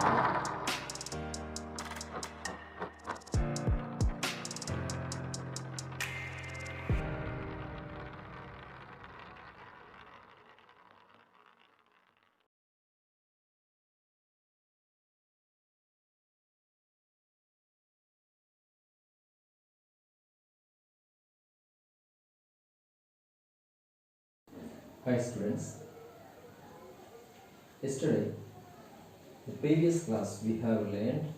Hi students, yesterday, the previous class we have learned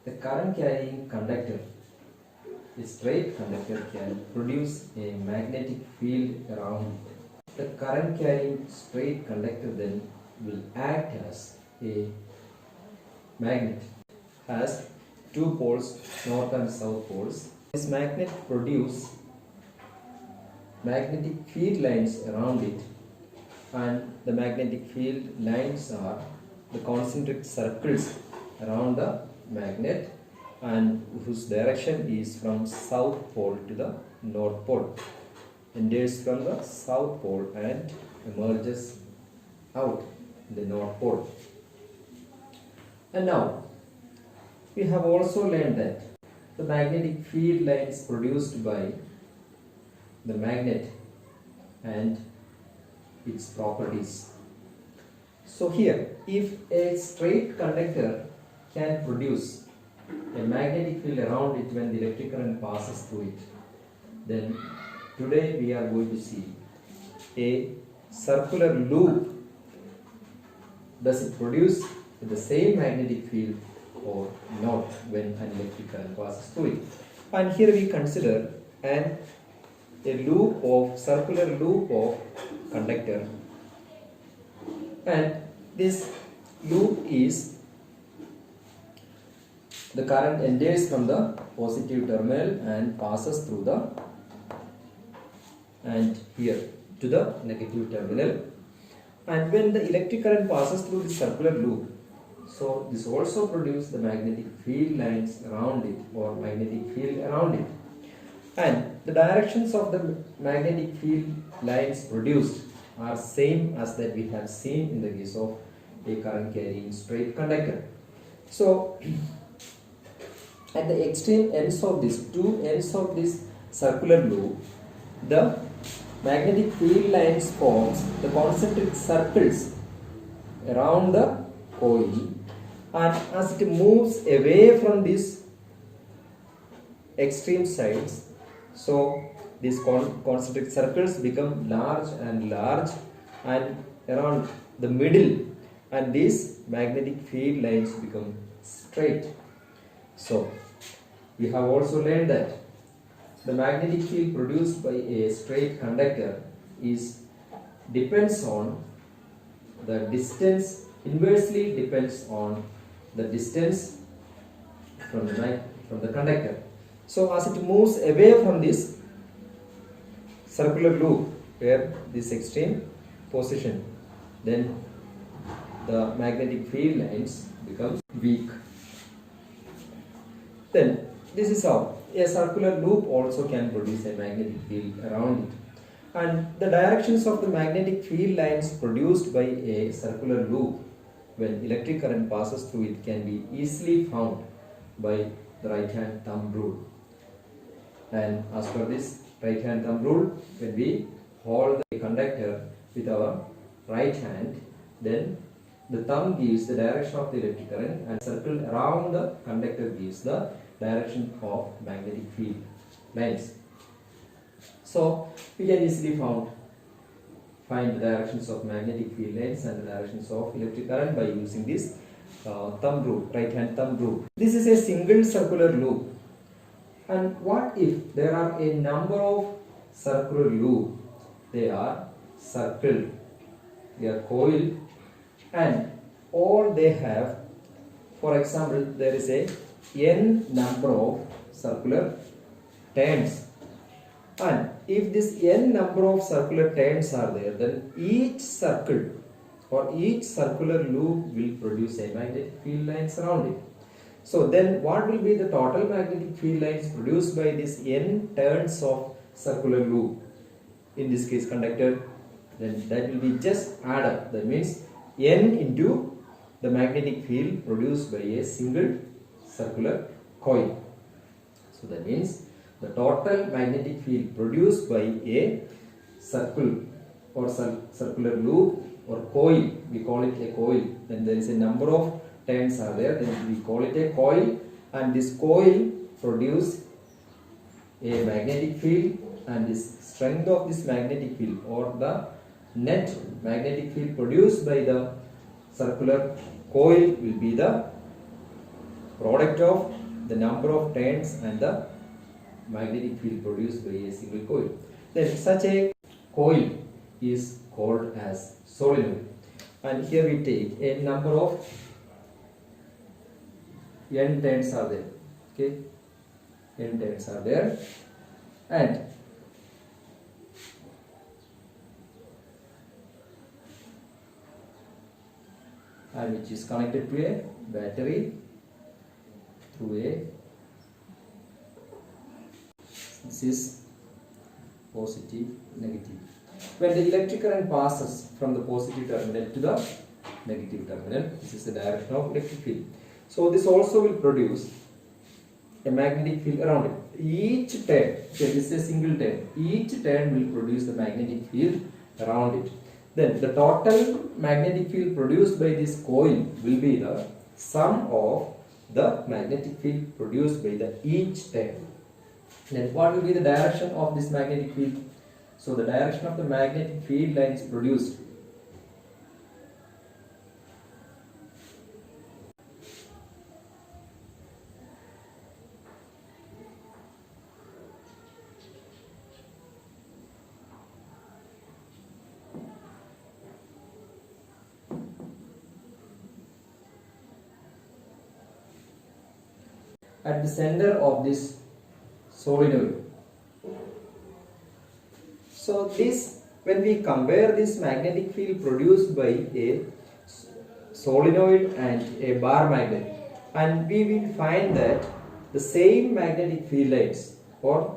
the current carrying conductor, a straight conductor can produce a magnetic field around it. The current carrying straight conductor then will act as a magnet, has two poles, north and south poles. This magnet produces magnetic field lines around it, and the magnetic field lines are the concentric circles around the magnet and whose direction is from south pole to the north pole, enters from the south pole and emerges out the north pole. And now we have also learned that the magnetic field lines produced by the magnet and its properties. So here, if a straight conductor can produce a magnetic field around it when the electric current passes through it, then today we are going to see a circular loop. Does it produce the same magnetic field or not when an electric current passes through it? And here we consider a circular loop of conductor, and this loop is the current enters from the positive terminal and passes through here to the negative terminal, and when the electric current passes through the circular loop, so this also produces the magnetic field lines around it or magnetic field around it. And the directions of the magnetic field lines produced are same as that we have seen in the case of a current carrying straight conductor. So at the extreme ends of two ends of this circular loop, the magnetic field lines forms the concentric circles around the coil, and as it moves away from these extreme sides, so these concentric circles become large and around the middle, and these magnetic field lines become straight. So we have also learned that the magnetic field produced by a straight conductor depends on the distance, inversely depends on the distance from the conductor. So as it moves away from this circular loop where this extreme position, then the magnetic field lines become weak. Then this is how a circular loop also can produce a magnetic field around it. And the directions of the magnetic field lines produced by a circular loop when electric current passes through it can be easily found by the right hand thumb rule. And as per this right hand thumb rule, when we hold the conductor with our right hand, then the thumb gives the direction of the electric current and circle around the conductor gives the direction of magnetic field lines. So we can easily find the directions of magnetic field lines and the directions of electric current by using this thumb rule, right hand thumb rule. This is a single circular loop. And what if there are a number of circular loops? They are circled, they are coiled, and all they have, for example, there is a n number of circular turns, and if this n number of circular turns are there, then each circle or each circular loop will produce a magnetic field lines around it. So then what will be the total magnetic field lines produced by this n turns of circular loop, in this case conductor? Then that will be just add up, that means n into the magnetic field produced by a single circular coil. So that means the total magnetic field produced by a circle or circular loop or coil, we call it a coil. Then there is a number of turns are there, then we call it a coil, and this coil produce a magnetic field, and this strength of this magnetic field or the net magnetic field produced by the circular coil will be the product of the number of turns and the magnetic field produced by a single coil. Then such a coil is called as solenoid, and here we take a number of n turns are there. Okay, n turns are there, and which is connected to a battery through a, this is positive, negative. When the electric current passes from the positive terminal to the negative terminal, this is the direction of electric field. So this also will produce a magnetic field around it. Each turn, okay, this is a single turn, each turn will produce the magnetic field around it. Then the total magnetic field produced by this coil will be the sum of the magnetic field produced by the each turn. Then what will be the direction of this magnetic field? So the direction of the magnetic field lines produced at the center of this solenoid. So this, when we compare this magnetic field produced by a solenoid and a bar magnet, and we will find that the same magnetic field lines or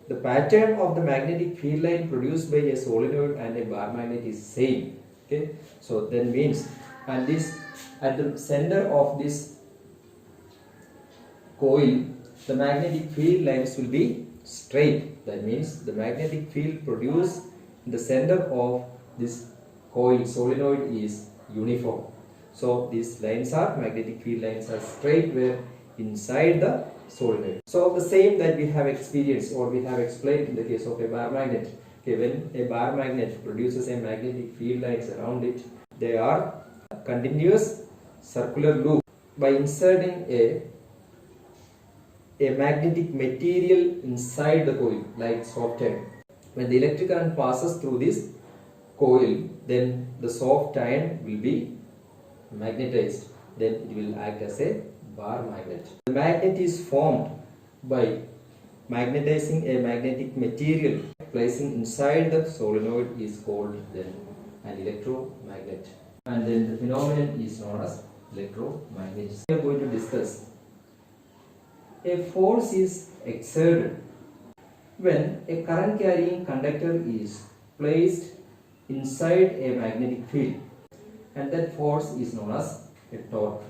the pattern of the magnetic field line produced by a solenoid and a bar magnet is same. Okay, so then means, and this at the center of this coil, the magnetic field lines will be straight. That means the magnetic field produced in the center of this coil solenoid is uniform. So these lines are, magnetic field lines are straight where inside the solenoid. So the same that we have experienced or we have explained in the case of a bar magnet. Okay, when a bar magnet produces a magnetic field lines around it, they are continuous circular loop. By inserting a magnetic material inside the coil like soft iron, when the electric current passes through this coil, then the soft iron will be magnetized, then it will act as a bar magnet. The magnet is formed by magnetizing a magnetic material placing inside the solenoid is called then an electromagnet, and then the phenomenon is known as electromagnetism. We are going to discuss a force is exerted when a current carrying conductor is placed inside a magnetic field, and that force is known as a torque.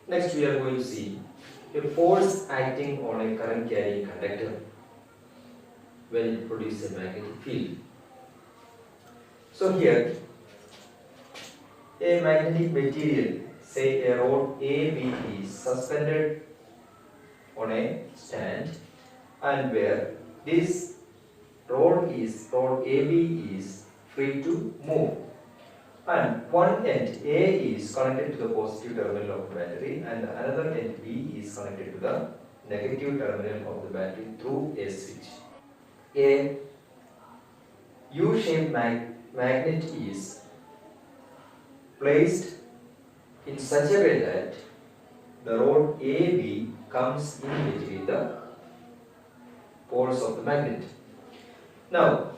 Next we are going to see a force acting on a current carrying conductor when it produces a magnetic field. So here a magnetic material, say a rod AB, is suspended on a stand, and where this rod AB is free to move, and one end A is connected to the positive terminal of the battery and another end B is connected to the negative terminal of the battery through a switch. A U-shaped magnet is placed in such a way that the rod AB comes in between the poles of the magnet. Now,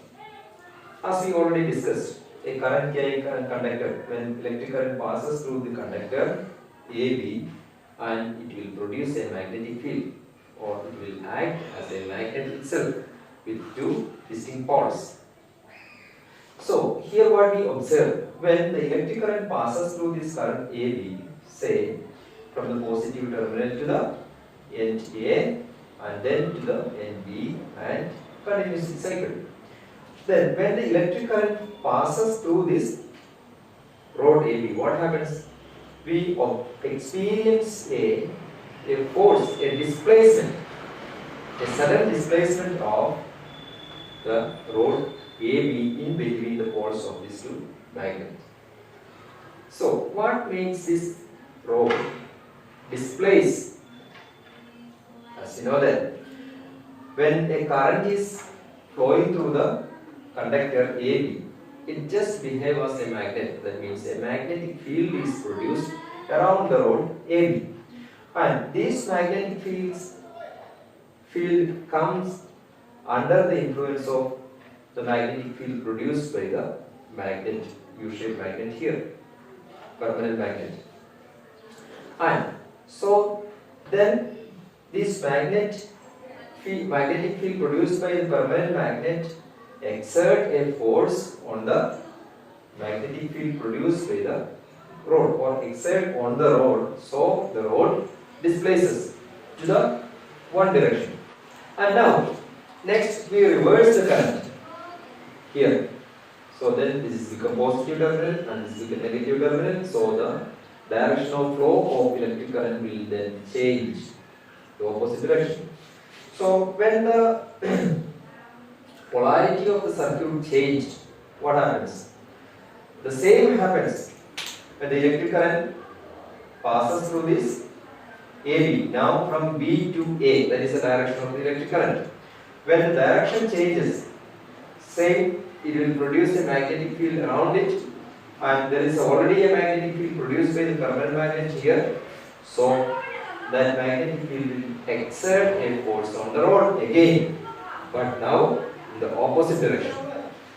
as we already discussed, a current carrying conductor, when electric current passes through the conductor AB, and it will produce a magnetic field, or it will act as a magnet itself with two distinct poles. So here what we observe, when the electric current passes through this current AB, say from the positive terminal to the end A and then to the end B and continuous cycle. Then when the electric current passes through this road AB, what happens? We experience a force, a displacement, a sudden displacement of the road AB in between the poles of these two magnets. So what makes this road displace? As you know that when a current is flowing through the conductor AB, it just behaves as a magnet. That means a magnetic field is produced around the road AB, and this magnetic field comes under the influence of the magnetic field produced by the magnet, U-shaped magnet here, permanent magnet. And so then this magnetic field produced by the permanent magnet exert a force on the magnetic field produced by the rod, or exert on the rod, so the rod displaces to the one direction. And now next we reverse the current here. So then this is become positive terminal and this is become negative terminal, so the direction of flow of electric current will then change the opposite direction. So when the polarity of the circuit changed, what happens? The same happens when the electric current passes through this AB, now from B to A, that is the direction of the electric current. When the direction changes, same, it will produce a magnetic field around it, and there is already a magnetic field produced by the permanent magnet here, so that magnetic field will exert a force on the rod again, but now in the opposite direction.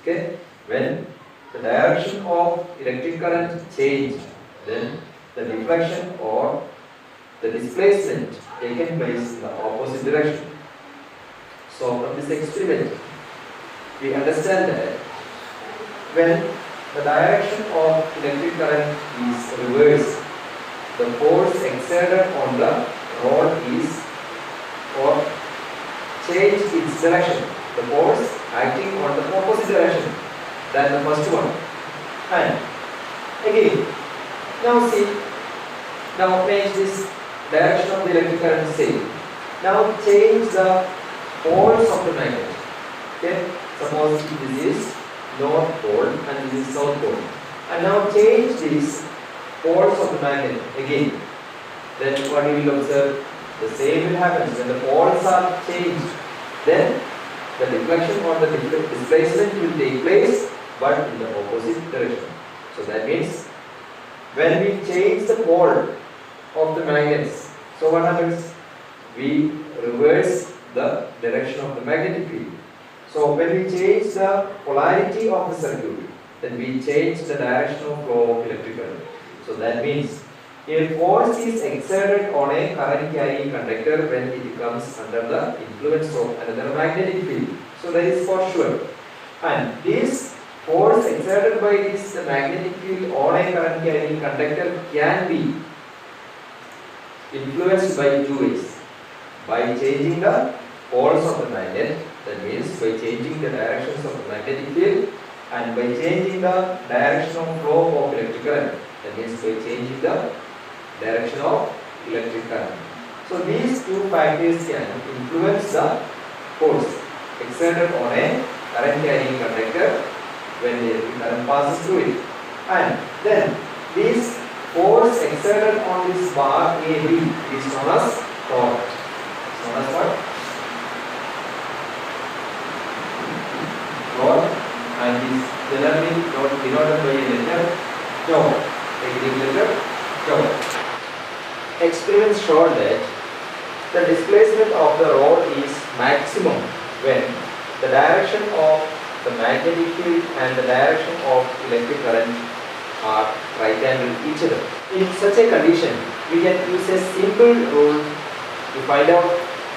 Okay, when the direction of electric current changed, then the deflection or the displacement taken place in the opposite direction. So from this experiment, we understand that when the direction of electric current is reversed, the force exerted on the rod is, or change its direction, the force acting on the opposite direction than the first one. And again, now see, now make this direction of the electric current same. Now change the poles of the magnet. Okay, suppose this is north pole and this is south pole, and now change these poles of the magnet again. Then what you will observe, the same will happen. When the poles are changed, then the deflection or the displacement will take place, but in the opposite direction. So that means when we change the pole of the magnets, so what happens? We reverse the direction of the magnetic field. So when we change the polarity of the circuit, then we change the direction of flow of electric current. So that means a force is exerted on a current carrying conductor when it comes under the influence of another magnetic field. So that is for sure. And this force exerted by this magnetic field on a current carrying conductor can be influenced by two ways. By changing the poles of the magnet, that means by changing the directions of the magnetic field, and by changing the direction of flow of electric current, that means by changing the direction of electric current. So these two factors can influence the force exerted on a current carrying conductor when the electric current passes through it. And then this force exerted on this bar AB is known as torque. It's known as what? Torque, and is generally denoted by a letter tau. A Greek letter tau. Experiments showed that the displacement of the rod is maximum when the direction of the magnetic field and the direction of electric current are right angle each other. In such a condition, we can use a simple rule to find out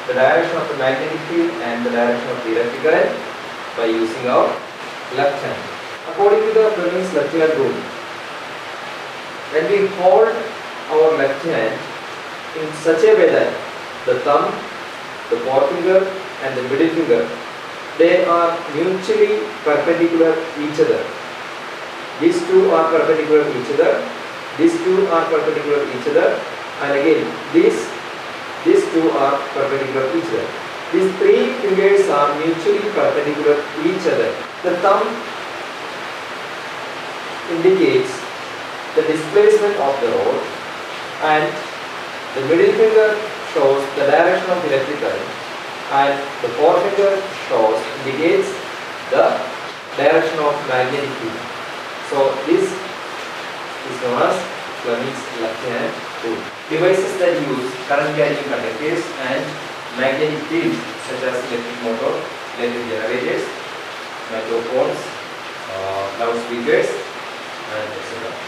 the direction of the magnetic field and the direction of the electric current by using our left hand. According to the Fleming's circular rule, when we hold our left hand in such a way that the thumb, the forefinger and the middle finger, they are mutually perpendicular each other. These two are perpendicular each other. These two are perpendicular each other. And again, these two are perpendicular each other. These three fingers are mutually perpendicular each other. The thumb indicates the displacement of the rod, and the middle finger shows the direction of electric current, and the forefinger indicates the direction of magnetic field. So this is known as Fleming's left hand rule. Devices that use current carrying conductors and magnetic fields such as electric motor, electric generators, microphones, loudspeakers and etc.